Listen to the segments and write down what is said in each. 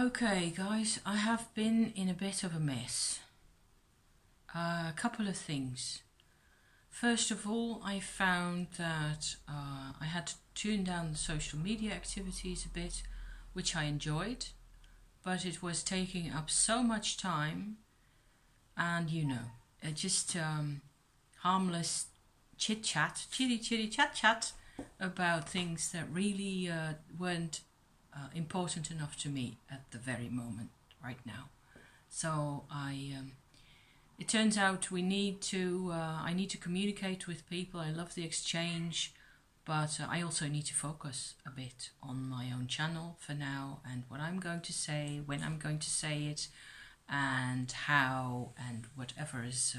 Okay, guys, I have been in a bit of a mess. A couple of things. First of all, I found that I had to tune down the social media activities a bit, which I enjoyed, but it was taking up so much time, and just harmless chit-chat, chitty chat about things that really weren't important enough to me at the very moment right now. So it turns out I need to communicate with people. I love the exchange, but I also need to focus a bit on my own channel for now, and what I'm going to say, when I'm going to say it, and how, and whatever is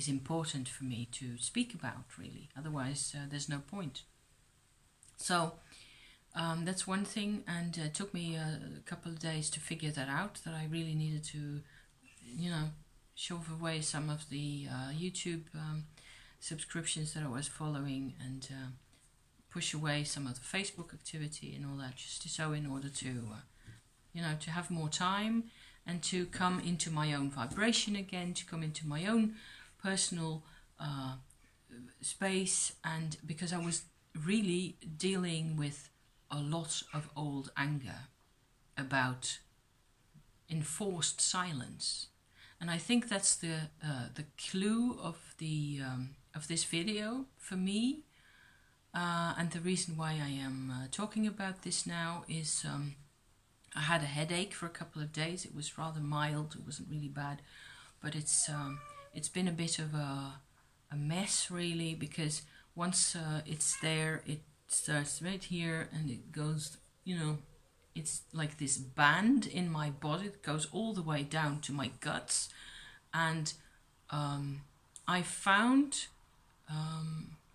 important for me to speak about, really. Otherwise, there's no point. So that's one thing, and it took me a couple of days to figure that out, that I really needed to, shove away some of the YouTube subscriptions that I was following, and push away some of the Facebook activity and all that, in order to, to have more time and to come into my own vibration again, to come into my own personal space, and because I was really dealing with a lot of old anger about enforced silence, and I think that's the clue of the of this video for me, and the reason why I am talking about this now is I had a headache for a couple of days. It was rather mild. It wasn't really bad, but it's been a bit of a mess, really, because once it's there, it starts right here and it goes, it's like this band in my body that goes all the way down to my guts. And I found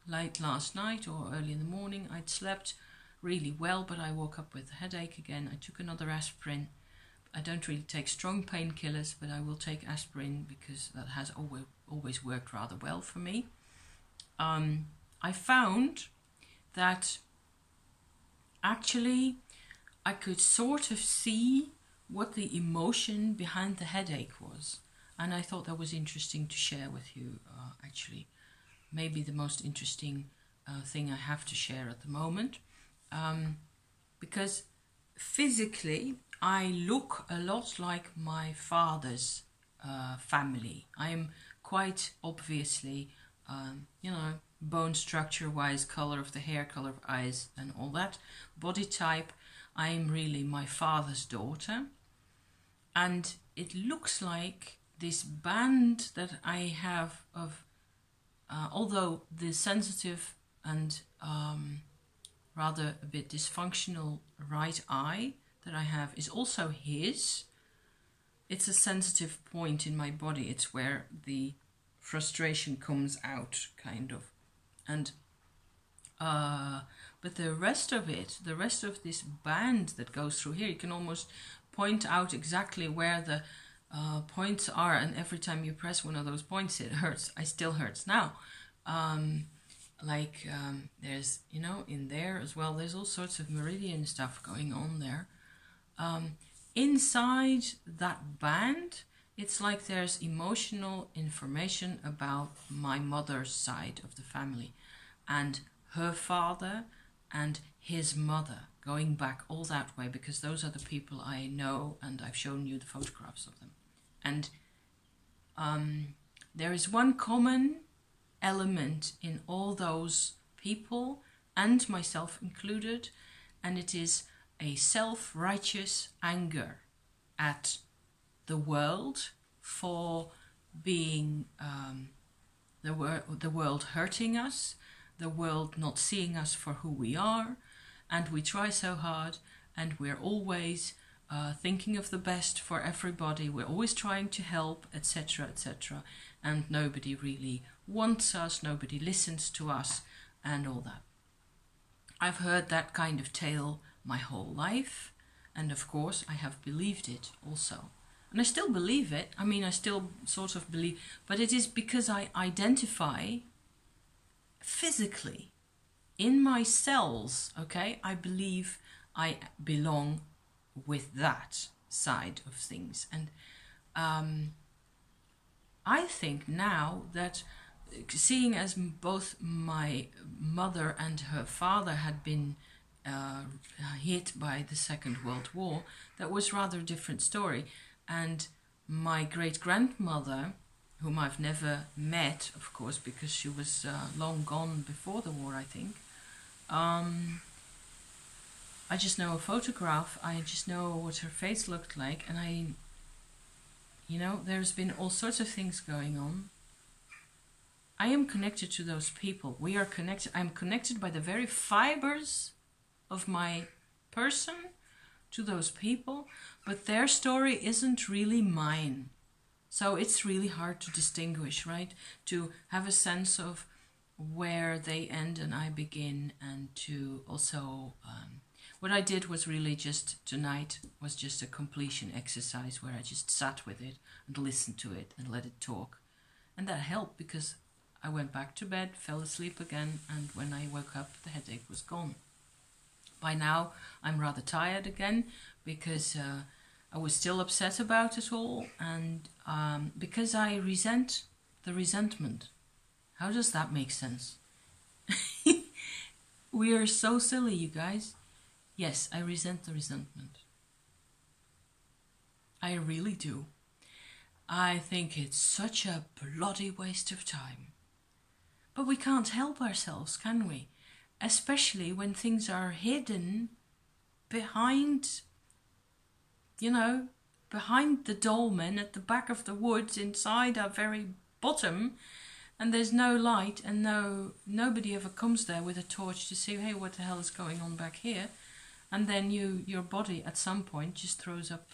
late last night or early in the morning, I'd slept really well, but I woke up with a headache again. I took another aspirin. I don't really take strong painkillers, but I will take aspirin because that has always worked rather well for me. I found that actually I could sort of see what the emotion behind the headache was, and I thought that was interesting to share with you. Actually, maybe the most interesting thing I have to share at the moment, because physically I look a lot like my father's family. I am quite obviously, bone structure wise, color of the hair, color of eyes and all that, body type, I am really my father's daughter. And it looks like this band that I have of, although the sensitive and rather a bit dysfunctional right eye that I have is also his. It's a sensitive point in my body. It's where the frustration comes out, kind of. And but the rest of it, the rest of this band that goes through here, you can almost point out exactly where the points are, and every time you press one of those points it hurts. It still hurts now. There's, in there as well, there's all sorts of meridian stuff going on there. Inside that band, it's like there's emotional information about my mother's side of the family, and her father and his mother, going back all that way, because those are the people I know, and I've shown you the photographs of them. And there is one common element in all those people, and myself included, and it is a self-righteous anger at the world for being the world hurting us, the world not seeing us for who we are, and we try so hard, and we're always thinking of the best for everybody, we're always trying to help, etc., etc., and nobody really wants us, nobody listens to us, and all that. I've heard that kind of tale my whole life, and of course I have believed it also. And I still believe it. I mean, I still sort of believe, but it is because I identify physically in my cells, okay? I believe I belong with that. side of things. And I think now that, seeing as both my mother and her father had been hit by the Second World War, that was rather a different story. And my great-grandmother, whom I've never met, of course, because she was long gone before the war, I think. I just know a photograph, I just know what her face looked like, and there's been all sorts of things going on. I am connected to those people. We are connected. I'm connected by the very fibers of my person to those people, but their story isn't really mine. So it's really hard to distinguish, right? To have a sense of where they end and I begin, and to also... what I did was really just tonight was just a completion exercise where I just sat with it and listened to it and let it talk. And that helped because I went back to bed, fell asleep again, and when I woke up the headache was gone. By now I'm rather tired again because I was still upset about it all, and because I resent the resentment. How does that make sense? We are so silly, you guys. Yes, I resent the resentment. I really do. I think it's such a bloody waste of time. But we can't help ourselves, can we? Especially when things are hidden behind, behind the dolmen at the back of the woods inside our very bottom, and there's no light and nobody ever comes there with a torch to see, hey, what the hell is going on back here? And then your body at some point just throws up,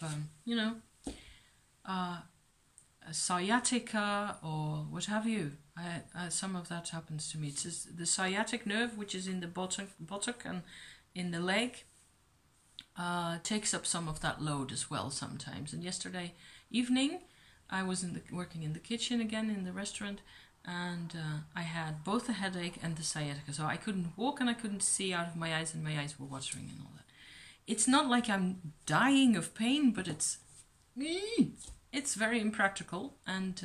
a sciatica or what have you. Some of that happens to me. It's just the sciatic nerve, which is in the buttock and in the leg, takes up some of that load as well sometimes. And yesterday evening, I was working in the kitchen again in the restaurant, and I had both a headache and the sciatica. So I couldn't walk and I couldn't see out of my eyes, and my eyes were watering and all that. It's not like I'm dying of pain, but it's very impractical, and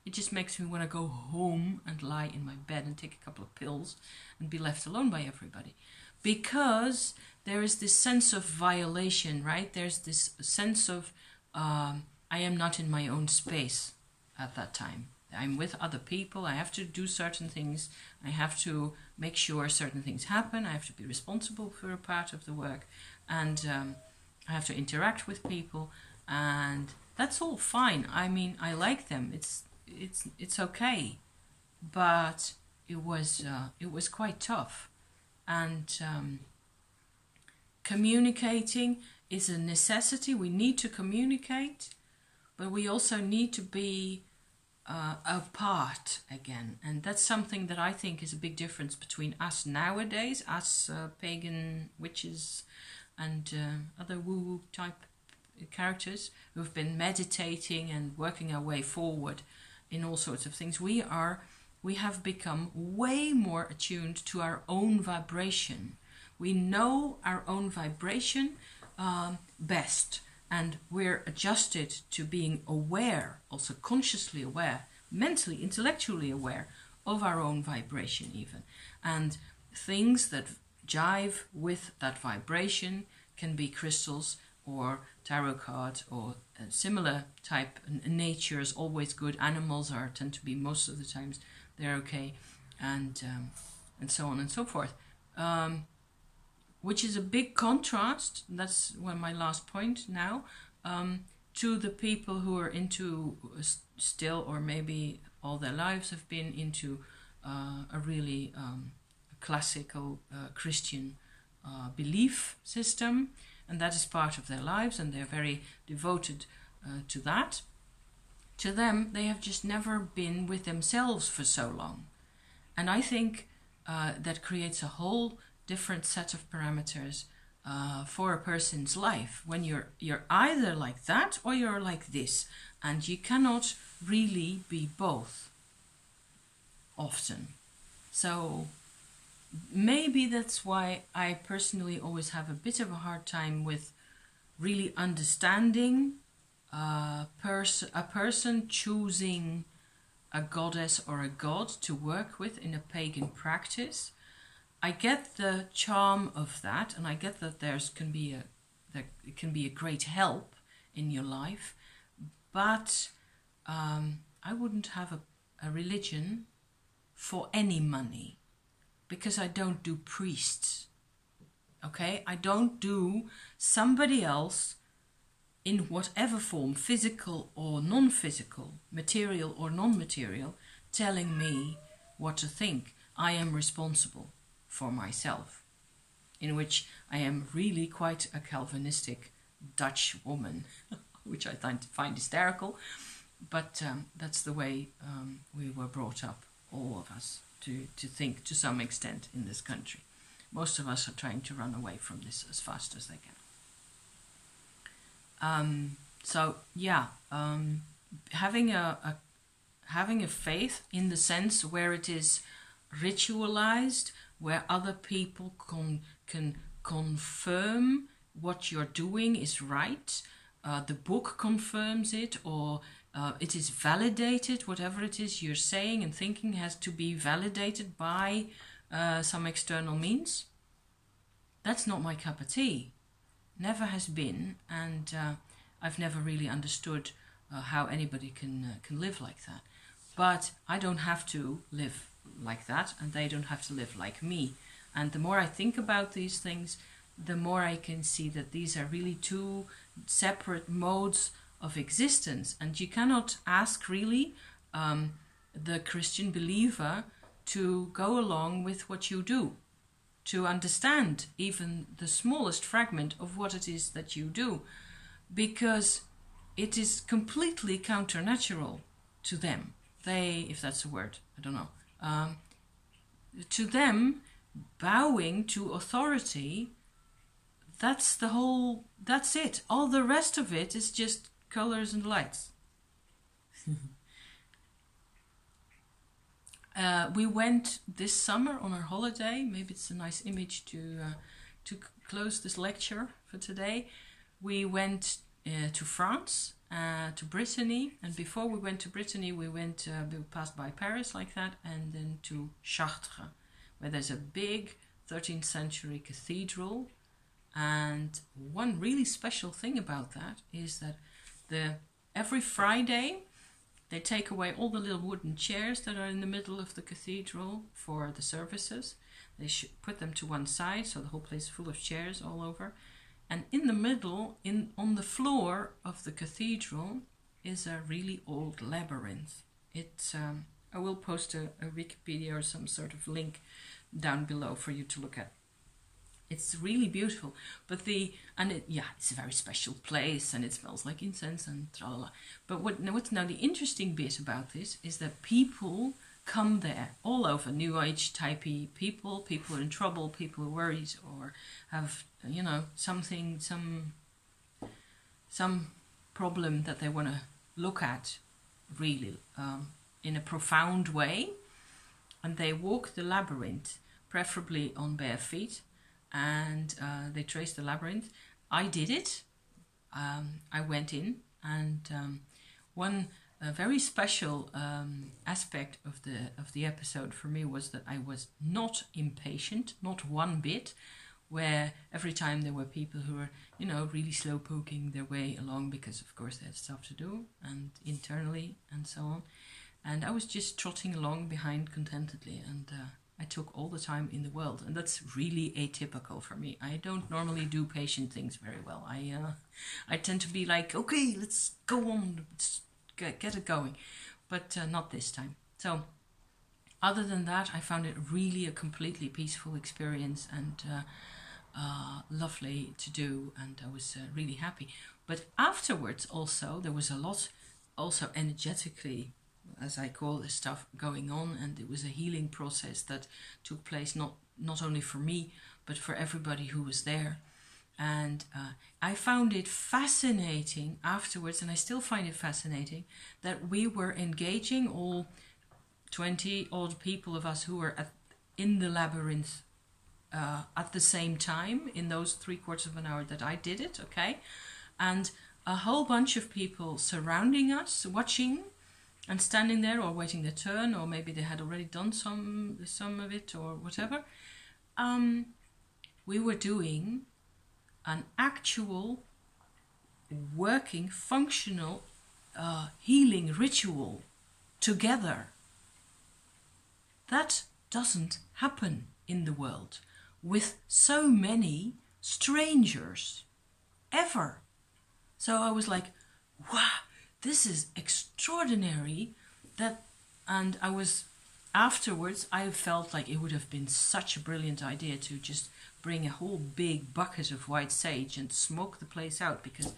it just makes me want to go home and lie in my bed and take a couple of pills and be left alone by everybody. Because there is this sense of violation, right? There's this sense of I am not in my own space at that time. I'm with other people. I have to do certain things. I have to make sure certain things happen. I have to be responsible for a part of the work. And I have to interact with people. And that's all fine. I mean, I like them. It's okay. But it was quite tough. And communicating is a necessity. We need to communicate. But we also need to be apart again, and that's something that I think is a big difference between us nowadays, us pagan witches and other woo-woo type characters who've been meditating and working our way forward in all sorts of things. We have become way more attuned to our own vibration. We know our own vibration best. And we're adjusted to being aware, also consciously aware, mentally, intellectually aware of our own vibration even. And things that jive with that vibration can be crystals or tarot cards or similar type. Nature is always good. Animals tend to be, most of the times, they're okay. And so on and so forth. Which is a big contrast, that's my last point now, to the people who are into still, or maybe all their lives have been into a really classical Christian belief system, and that is part of their lives, and they're very devoted to that. To them, they have just never been with themselves for so long. And I think that creates a whole different set of parameters for a person's life when you're either like that or you're like this, and you cannot really be both often. So maybe that's why I personally always have a bit of a hard time with really understanding a person choosing a goddess or a god to work with in a pagan practice. I get the charm of that, and I get that it can be a great help in your life, but I wouldn't have a religion for any money, because I don't do priests. Okay, I don't do somebody else in whatever form, physical or non-physical, material or non-material, telling me what to think. I am responsible for myself, in which I am really quite a Calvinistic Dutch woman, which I find hysterical, but that's the way we were brought up, all of us, to think to some extent in this country. Most of us are trying to run away from this as fast as they can. Having a faith in the sense where it is ritualized, where other people can confirm what you're doing is right, the book confirms it, or it is validated. Whatever it is you're saying and thinking has to be validated by some external means. That's not my cup of tea. Never has been, and I've never really understood how anybody can live like that. But I don't have to live like that, and they don't have to live like me. And the more I think about these things, the more I can see that these are really two separate modes of existence. And you cannot ask really the Christian believer to go along with what you do, to understand even the smallest fragment of what it is that you do, because it is completely counternatural to them. They, if that's a word, I don't know. To them, bowing to authority, that's it. All the rest of it is just colors and lights. We went this summer on our holiday. Maybe it's a nice image to close this lecture for today. We went to France, to Brittany, and before we went to Brittany, we passed by Paris like that, and then to Chartres, where there's a big 13th century cathedral. And one really special thing about that is that every Friday they take away all the little wooden chairs that are in the middle of the cathedral for the services. They should put them to one side, so the whole place is full of chairs all over. And in the middle, on the floor of the cathedral, is a really old labyrinth. I will post a Wikipedia or some sort of link down below for you to look at. It's really beautiful, it's a very special place, and it smells like incense and tralala. But what's now the interesting bit about this is that people come there all over, New Age typey people are in trouble, people are worried or have something, some problem that they want to look at really in a profound way, and they walk the labyrinth, preferably on bare feet. And they traced the labyrinth. I did it. I went in, and one very special aspect of the episode for me was that I was not impatient, not one bit. Where every time there were people who were, really slow poking their way along because, of course, they had stuff to do and internally and so on, and I was just trotting along behind contentedly, and I took all the time in the world, and that's really atypical for me. I don't normally do patient things very well. I tend to be like, okay, let's go on, let's get it going, but not this time. So other than that, I found it really a completely peaceful experience and lovely to do, and I was really happy. But afterwards also, there was a lot also energetically, as I call this stuff, going on, and it was a healing process that took place not only for me but for everybody who was there. And I found it fascinating afterwards, and I still find it fascinating, that we were engaging, all 20 odd people of us who were in the labyrinth at the same time in those 3/4 of an hour that I did it, okay? and a whole bunch of people surrounding us, watching and standing there or waiting their turn, or maybe they had already done some of it or whatever. We were doing an actual working, functional healing ritual together. That doesn't happen in the world with so many strangers ever. So I was like, wow, this is extraordinary. And I was, afterwards, I felt like it would have been such a brilliant idea to just bring a whole big bucket of white sage and smoke the place out, because,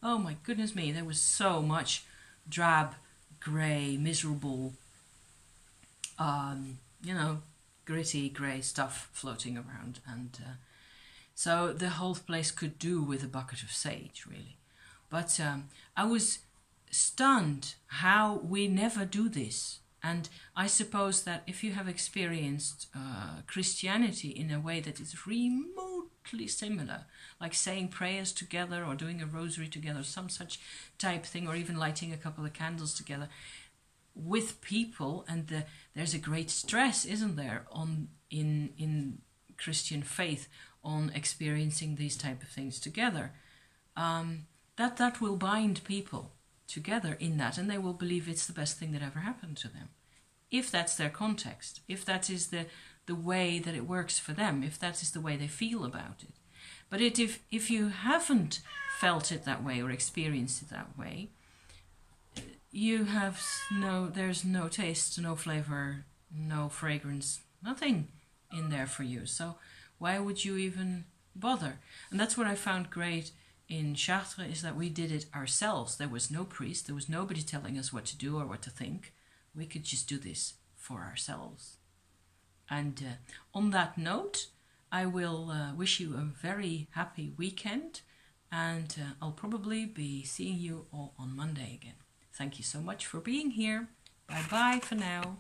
oh my goodness me, there was so much drab, grey, miserable, gritty grey stuff floating around. And so the whole place could do with a bucket of sage, really. But I was stunned how we never do this. And I suppose that if you have experienced Christianity in a way that is remotely similar, like saying prayers together or doing a rosary together, some such type thing, or even lighting a couple of candles together with people, and there's a great stress, isn't there, in Christian faith on experiencing these type of things together. That will bind people together in that, and they will believe it's the best thing that ever happened to them, if that's their context, if that is the way that it works for them, if that is the way they feel about it. But if you haven't felt it that way or experienced it that way, you have there's no taste, no flavor, no fragrance, nothing in there for you. So why would you even bother? And that's what I found great in Chartres, is that we did it ourselves. There was no priest, there was nobody telling us what to do or what to think. We could just do this for ourselves. And on that note, I will wish you a very happy weekend, and I'll probably be seeing you all on Monday again. Thank you so much for being here. Bye bye for now.